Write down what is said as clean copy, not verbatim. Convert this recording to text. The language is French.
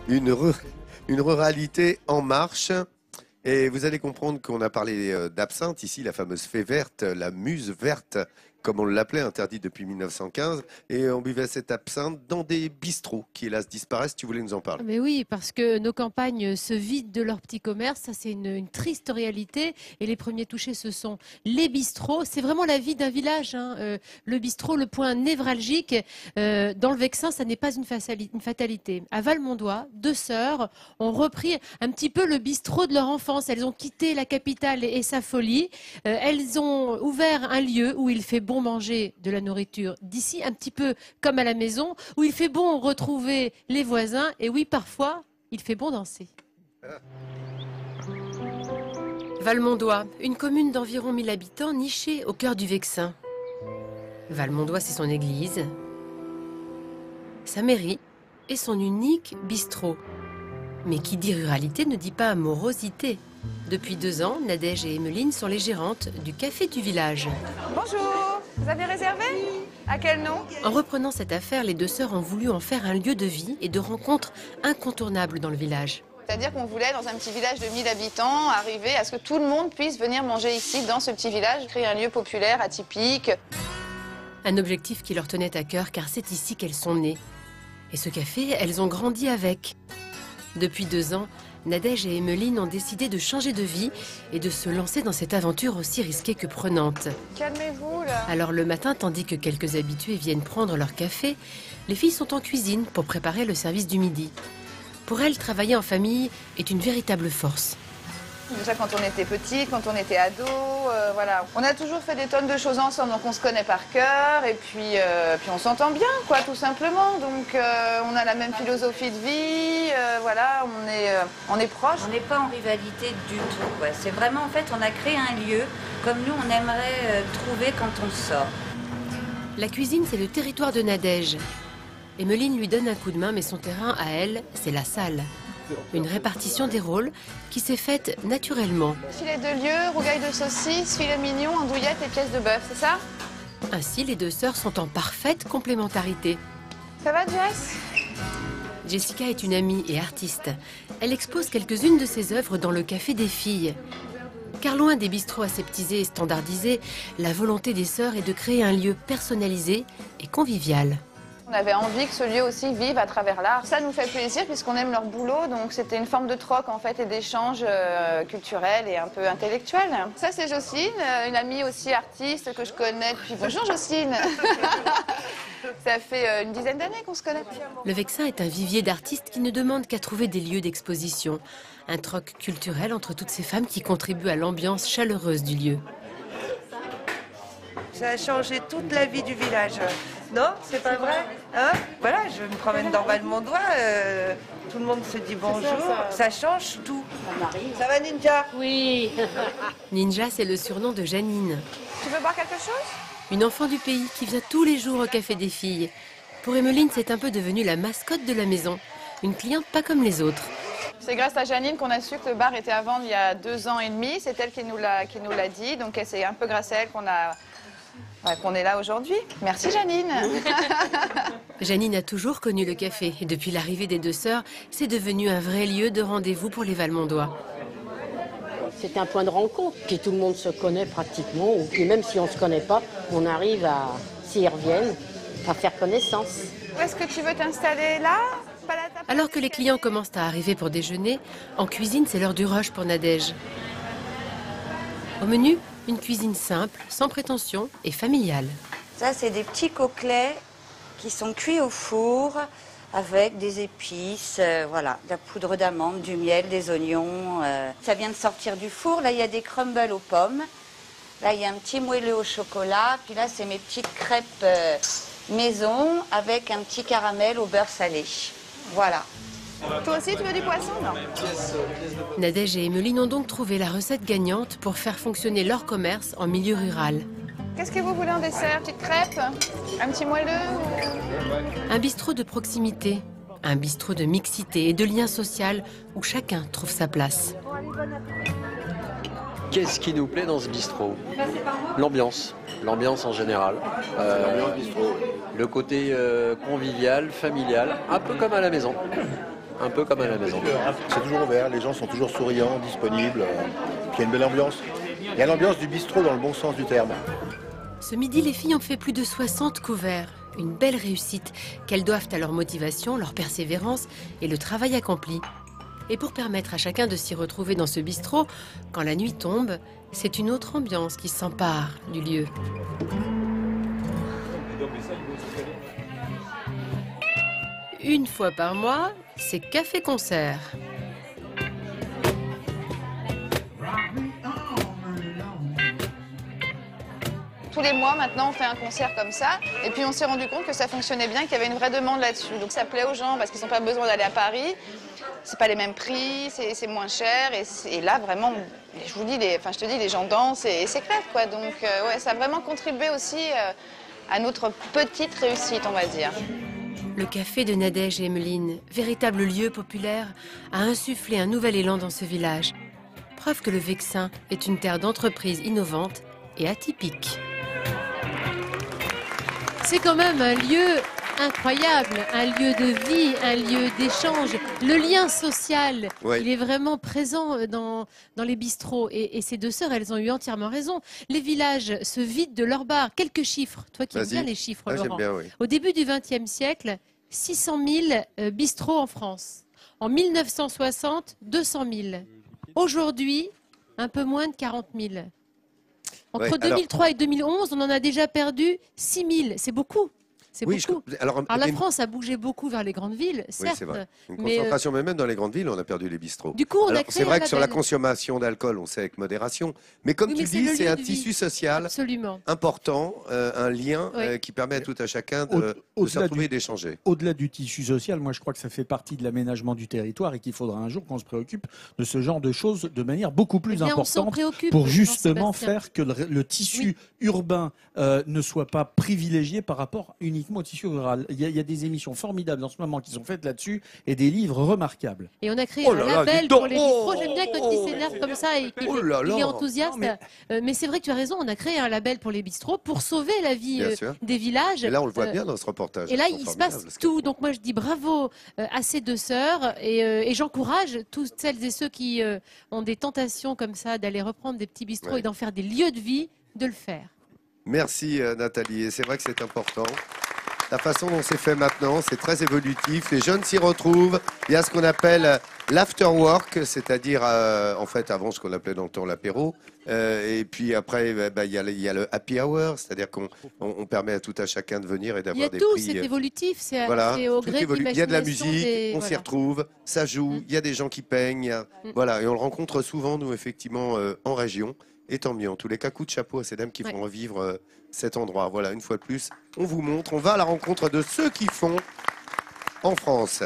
Une, une ruralité en marche. Et vous allez comprendre qu'on a parlé d'absinthe ici, la fameuse fée verte, la muse verte, comme on l'appelait, interdite depuis 1915. Et on buvait cette absinthe dans des bistrots qui, hélas, disparaissent. Tu voulais nous en parler? Mais oui, parce que nos campagnes se vident de leurs petits commerces, ça c'est une triste réalité. Et les premiers touchés, ce sont les bistrots. C'est vraiment la vie d'un village, hein. Le bistrot, le point névralgique. Dans le Vexin, ça n'est pas une fatalité. À Valmondois, deux sœurs ont repris un petit peu le bistrot de leur enfance. Elles ont quitté la capitale et sa folie. Elles ont ouvert un lieu où il fait bon manger de la nourriture d'ici, un petit peu comme à la maison, où il fait bon retrouver les voisins, et oui, parfois, il fait bon danser. Valmondois, une commune d'environ 1000 habitants nichée au cœur du Vexin. Valmondois, c'est son église, sa mairie et son unique bistrot. Mais qui dit ruralité ne dit pas morosité. Depuis 2 ans, Nadège et Emmeline sont les gérantes du café du village. Bonjour, vous avez réservé? À quel nom? En reprenant cette affaire, les deux sœurs ont voulu en faire un lieu de vie et de rencontre incontournable dans le village. C'est-à-dire qu'on voulait, dans un petit village de 1000 habitants, arriver à ce que tout le monde puisse venir manger ici, dans ce petit village, créer un lieu populaire, atypique. Un objectif qui leur tenait à cœur, car c'est ici qu'elles sont nées. Et ce café, elles ont grandi avec. Depuis 2 ans, Nadège et Emmeline ont décidé de changer de vie et de se lancer dans cette aventure aussi risquée que prenante. Calmez-vous, là. Alors le matin, tandis que quelques habitués viennent prendre leur café, les filles sont en cuisine pour préparer le service du midi. Pour elles, travailler en famille est une véritable force. Déjà quand on était petite, quand on était ado, voilà. On a toujours fait des tonnes de choses ensemble, donc on se connaît par cœur et puis on s'entend bien, quoi, tout simplement. Donc on a la même philosophie de vie, voilà, on est proches. On n'est pas en rivalité du tout, quoi. C'est vraiment, en fait, on a créé un lieu comme nous, on aimerait trouver quand on sort. La cuisine, c'est le territoire de Nadège. Emmeline lui donne un coup de main, mais son terrain, à elle, c'est la salle. Une répartition des rôles qui s'est faite naturellement. Filet de lieu, rougail de saucisse, filet mignon, andouillette et pièces de bœuf, c'est ça? Ainsi, les deux sœurs sont en parfaite complémentarité. Ça va, Jess? Jessica est une amie et artiste. Elle expose quelques-unes de ses œuvres dans le Café des filles. Car loin des bistrots aseptisés et standardisés, la volonté des sœurs est de créer un lieu personnalisé et convivial. On avait envie que ce lieu aussi vive à travers l'art. Ça nous fait plaisir puisqu'on aime leur boulot, donc c'était une forme de troc en fait et d'échange culturel et un peu intellectuel. Ça c'est Jocelyne, une amie aussi artiste que je connais depuis... Bonjour Jocelyne. Ça fait une dizaine d'années qu'on se connaît. Le Vexin est un vivier d'artistes qui ne demande qu'à trouver des lieux d'exposition. Un troc culturel entre toutes ces femmes qui contribuent à l'ambiance chaleureuse du lieu. Ça a changé toute la vie du village. Non, c'est pas vrai, hein? Voilà, je me promène dans Valmondois, tout le monde se dit bonjour, ça change tout. Ça va, Ninja? Oui. Ninja, c'est le surnom de Janine. Tu veux boire quelque chose? Une enfant du pays qui vient tous les jours au Café des filles. Pour Emmeline, c'est un peu devenu la mascotte de la maison. Une cliente pas comme les autres. C'est grâce à Janine qu'on a su que le bar était à vendre il y a 2 ans et demi. C'est elle qui nous l'a dit, donc c'est un peu grâce à elle qu'on est là aujourd'hui. Merci Janine. Janine a toujours connu le café et depuis l'arrivée des deux sœurs, c'est devenu un vrai lieu de rendez-vous pour les Valmondois. C'est un point de rencontre, puis tout le monde se connaît pratiquement, ou puis même si on ne se connaît pas, on arrive à, s'ils reviennent, à faire connaissance. Est-ce que tu veux t'installer là? Alors que les clients commencent à arriver pour déjeuner, en cuisine, c'est l'heure du rush pour Nadège. Au menu, une cuisine simple, sans prétention et familiale. Ça, c'est des petits coquelets qui sont cuits au four avec des épices, voilà, de la poudre d'amande, du miel, des oignons. Ça vient de sortir du four. Là, il y a des crumbles aux pommes. Là, il y a un petit moelleux au chocolat. Puis là, c'est mes petites crêpes maison avec un petit caramel au beurre salé. Voilà. Toi aussi, tu veux du poisson? Non. Nadège et Emmeline ont donc trouvé la recette gagnante pour faire fonctionner leur commerce en milieu rural. Qu'est-ce que vous voulez en dessert? Petite crêpe? Un petit moelleux? Un bistrot de proximité, un bistrot de mixité et de lien social où chacun trouve sa place. Qu'est-ce qui nous plaît dans ce bistrot? L'ambiance en général. Le côté convivial, familial, un peu comme à la maison. un peu comme à la maison. C'est toujours ouvert, les gens sont toujours souriants, disponibles. Puis il y a une belle ambiance. Il y a l'ambiance du bistrot dans le bon sens du terme. Ce midi, les filles ont fait plus de 60 couverts. Une belle réussite qu'elles doivent à leur motivation, leur persévérance et le travail accompli. Et pour permettre à chacun de s'y retrouver dans ce bistrot, quand la nuit tombe, c'est une autre ambiance qui s'empare du lieu. Une fois par mois, c'est café-concert. Tous les mois, maintenant, on fait un concert comme ça. Et puis, on s'est rendu compte que ça fonctionnait bien, qu'il y avait une vraie demande là-dessus. Donc, ça plaît aux gens parce qu'ils n'ont pas besoin d'aller à Paris. C'est pas les mêmes prix, c'est moins cher. Et là, vraiment, je vous dis, je te dis, les gens dansent et s'éclatent, quoi. Donc, ouais, ça a vraiment contribué aussi à notre petite réussite, on va dire. Le café de Nadège et Emeline, véritable lieu populaire, a insufflé un nouvel élan dans ce village. Preuve que le Vexin est une terre d'entreprises innovantes et atypiques. C'est quand même un lieu incroyable, un lieu de vie, un lieu d'échange. Le lien social, il est vraiment présent dans les bistrots. Et ces deux sœurs, elles ont eu entièrement raison. Les villages se vident de leurs bars. Quelques chiffres, toi qui aimes bien les chiffres, Laurent. Bien, oui. Au début du XXe siècle, 600 000 bistrots en France. En 1960, 200 000. Aujourd'hui, un peu moins de 40 000. Entre 2003 et 2011, on en a déjà perdu 6 000. C'est beaucoup. C'est beaucoup. Alors la France a bougé beaucoup vers les grandes villes, certes. Oui, c'est vrai. Une concentration, mais même dans les grandes villes, on a perdu les bistrots. Du coup, c'est vrai que sur la consommation d'alcool, on sait avec modération. Mais comme tu dis, c'est un tissu social important, un lien qui permet à tout à chacun de se retrouver et d'échanger. Au-delà du tissu social, moi je crois que ça fait partie de l'aménagement du territoire et qu'il faudra un jour qu'on se préoccupe de ce genre de choses de manière beaucoup plus importante pour justement faire que le tissu urbain ne soit pas privilégié par rapport uniquement au tissu rural. Il y a des émissions formidables en ce moment qui sont faites là-dessus et des livres remarquables. Et on a créé un label pour les bistrots. J'aime bien quand il s'énerve comme ça et qu'il est enthousiaste. Mais c'est vrai que tu as raison, on a créé un label pour les bistrots pour sauver la vie des villages. Et là, on le voit bien dans ce reportage. Et là, il se passe tout. Donc moi, je dis bravo à ces deux sœurs et j'encourage toutes celles et ceux qui ont des tentations comme ça d'aller reprendre des petits bistrots et d'en faire des lieux de vie, de le faire. Merci Nathalie. Et c'est vrai que c'est important. La façon dont c'est fait maintenant, c'est très évolutif. Les jeunes s'y retrouvent. Il y a ce qu'on appelle l'afterwork, c'est-à-dire en fait avant ce qu'on appelait dans le temps l'apéro. Et puis après, il y a le happy hour, c'est-à-dire qu'on permet à tout à chacun de venir et d'avoir des prix. Il y a tout, c'est évolutif, c'est au gré de l'imagination. Il y a de la musique, on s'y retrouve, ça joue, il y a des gens qui peignent. Voilà, et on le rencontre souvent, nous, effectivement, en région. Et tant mieux. En tous les cas, coup de chapeau à ces dames qui font revivre cet endroit. Voilà, une fois de plus, on vous montre. On va à la rencontre de ceux qui font en France.